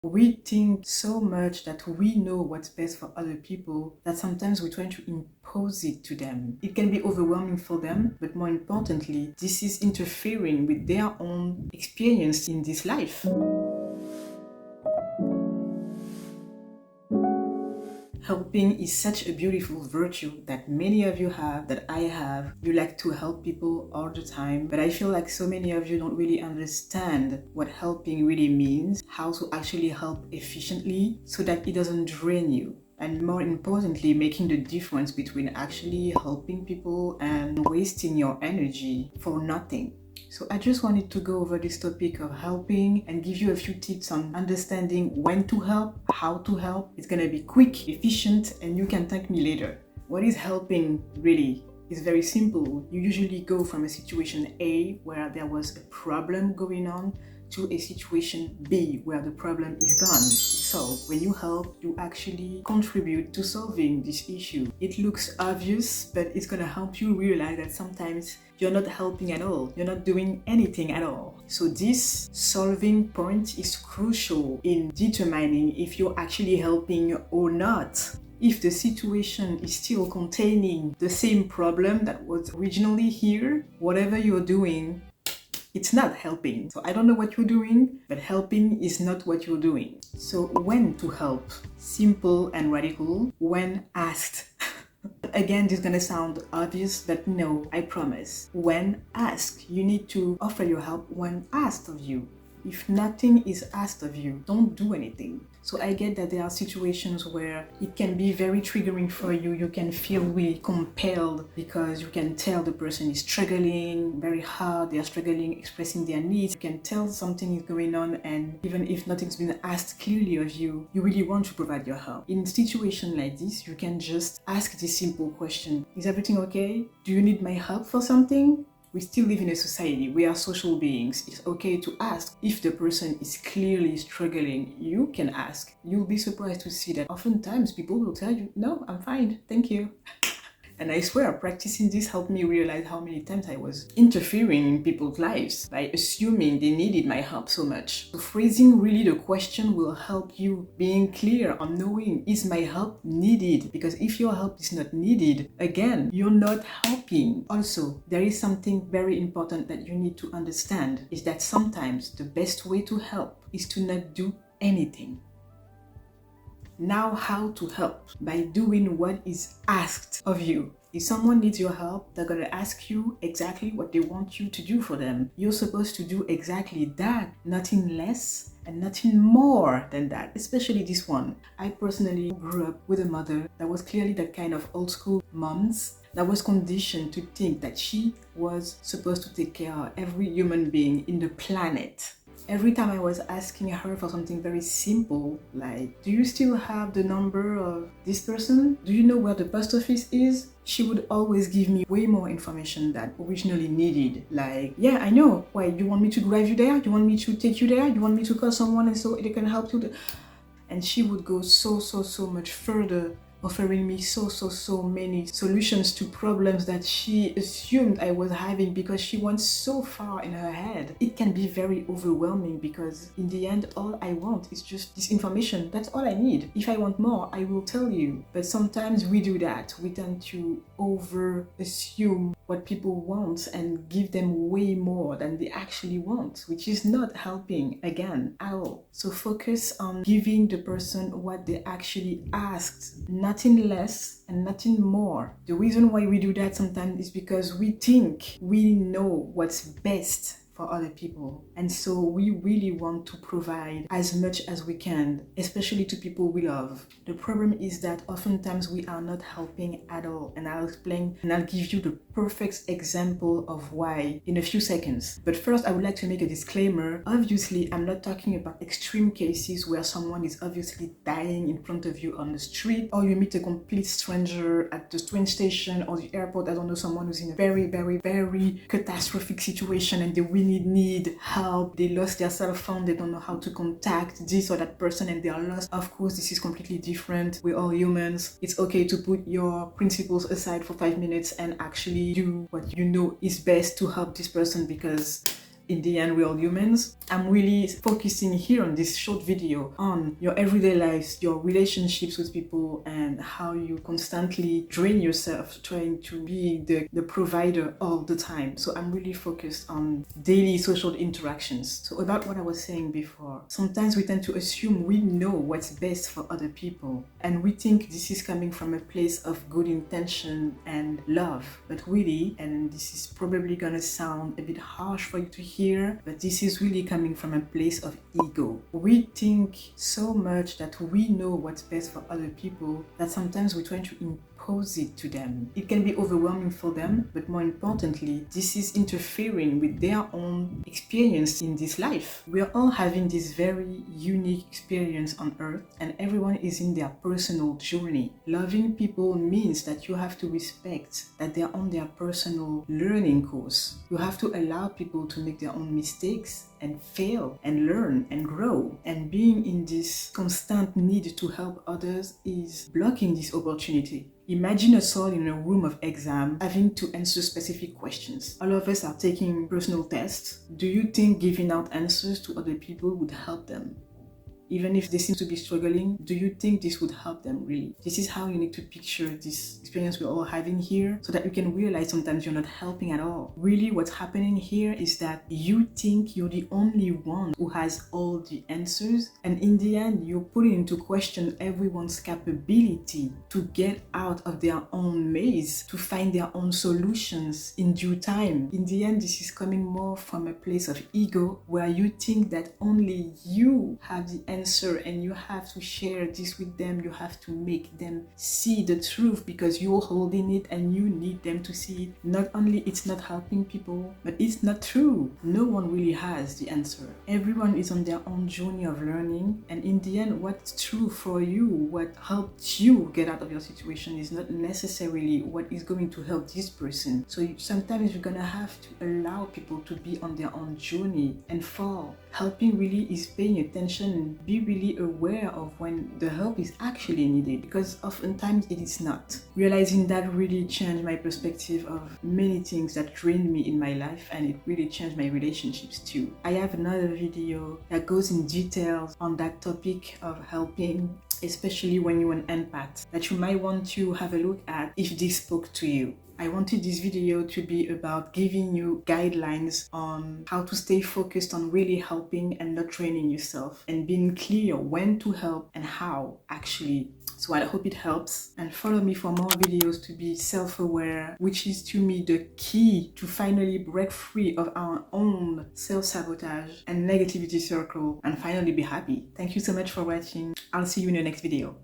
We think so much that we know what's best for other people that sometimes we try to impose it to them. It can be overwhelming for them, but more importantly, this is interfering with their own experience in this life. Helping is such a beautiful virtue that many of you have, that I have. You like to help people all the time, but I feel like so many of you don't really understand what helping really means, how to actually help efficiently so that it doesn't drain you. And more importantly, making the difference between actually helping people and wasting your energy for nothing. So I just wanted to go over this topic of helping and give you a few tips on understanding when to help, how to help. It's gonna be quick, efficient, and you can thank me later. What is helping really? It's very simple. You usually go from a situation A where there was a problem going on to a situation B where the problem is gone. So when you help, you actually contribute to solving this issue. It looks obvious, but it's gonna help you realize that sometimes you're not helping at all. You're not doing anything at all. So this solving point is crucial in determining if you're actually helping or not. If the situation is still containing the same problem that was originally here, whatever you're doing, it's not helping. So I don't know what you're doing, but helping is not what you're doing. So when to help? Simple and radical. When asked. Again, this is gonna sound obvious, but no, I promise. When asked, you need to offer your help when asked of you. If nothing is asked of you, don't do anything. So I get that there are situations where it can be very triggering for you. You can feel really compelled because you can tell the person is struggling very hard. They are struggling expressing their needs. You can tell something is going on, and even if nothing's been asked clearly of you, you really want to provide your help. In a situation like this, you can just ask this simple question. Is everything okay? Do you need my help for something? We still live in a society. We are social beings. It's okay to ask. If the person is clearly struggling, you can ask. You'll be surprised to see that oftentimes people will tell you, no, I'm fine, thank you. And I swear, practicing this helped me realize how many times I was interfering in people's lives by assuming they needed my help so much. So phrasing really the question will help you being clear on knowing, is my help needed? Because if your help is not needed, again, you're not helping. Also, there is something very important that you need to understand, is that sometimes the best way to help is to not do anything. Now, how to help? By doing what is asked of you. If someone needs your help, they're gonna ask you exactly what they want you to do for them. You're supposed to do exactly that, nothing less and nothing more than that, especially this one. I personally grew up with a mother that was clearly that kind of old school moms that was conditioned to think that she was supposed to take care of every human being in the planet. Every time I was asking her for something very simple, like, do you still have the number of this person? Do you know where the post office is? She would always give me way more information than originally needed. Like, yeah, I know. Why, you want me to drive you there? You want me to take you there? You want me to call someone and so they can help you? And she would go so much further, offering me so many solutions to problems that she assumed I was having because she went so far in her head. It can be very overwhelming because in the end, all I want is just this information. That's all I need. If I want more, I will tell you. But sometimes we do that. We tend to over assume what people want and give them way more than they actually want, which is not helping again at all. So focus on giving the person what they actually asked, nothing less and nothing more. The reason why we do that sometimes is because we think we know what's best for other people, and so we really want to provide as much as we can, especially to people we love. The problem is that oftentimes we are not helping at all, and I'll explain and I'll give you the perfect example of why in a few seconds. But first, I would like to make a disclaimer. Obviously, I'm not talking about extreme cases where someone is obviously dying in front of you on the street, or you meet a complete stranger at the train station or the airport. I don't know, someone who's in a very catastrophic situation and they really need help. They lost their cell phone, they don't know how to contact this or that person and they are lost. Of course, this is completely different. We're all humans. It's okay to put your principles aside for 5 minutes and actually do what you know is best to help this person, because In the end, we're all humans. I'm really focusing here on this short video on your everyday lives, your relationships with people, and how you constantly drain yourself trying to be the provider all the time. So I'm really focused on daily social interactions. So about what I was saying before, sometimes we tend to assume we know what's best for other people, and we think this is coming from a place of good intention and love. But really, and this is probably gonna sound a bit harsh for you to hear, but this is really coming from a place of ego. We think so much that we know what's best for other people that sometimes we try to impose it to them. It can be overwhelming for them, but more importantly, this is interfering with their own experience in this life. We are all having this very unique experience on earth, and everyone is in their personal journey. Loving people means that you have to respect that they're on their personal learning course. You have to allow people to make their own mistakes and fail and learn and grow. And being in this constant need to help others is blocking this opportunity. Imagine a soul in a room of exam having to answer specific questions. All of us are taking personal tests. Do you think giving out answers to other people would help them? Even if they seem to be struggling, do you think this would help them really? This is how you need to picture this experience we're all having here, so that you can realize sometimes you're not helping at all. Really, what's happening here is that you think you're the only one who has all the answers, and in the end, you're putting into question everyone's capability to get out of their own maze, to find their own solutions in due time. In the end, this is coming more from a place of ego, where you think that only you have the answer and you have to share this with them. You have to make them see the truth because you're holding it and you need them to see it. Not only it's not helping people, but it's not true. No one really has the answer. Everyone is on their own journey of learning, and in the end, what's true for you, what helped you get out of your situation, is not necessarily what is going to help this person. So sometimes you're gonna have to allow people to be on their own journey and fall. Helping really is paying attention and be really aware of when the help is actually needed, because oftentimes it is not. Realizing that really changed my perspective of many things that drained me in my life, and it really changed my relationships too. I have another video that goes in details on that topic of helping, especially when you're an empath, that you might want to have a look at if this spoke to you. I wanted this video to be about giving you guidelines on how to stay focused on really helping and not draining yourself, and being clear when to help and how actually. So I hope it helps, and follow me for more videos to be self-aware, which is to me the key to finally break free of our own self-sabotage and negativity circle and finally be happy. Thank you so much for watching. I'll see you in the next video.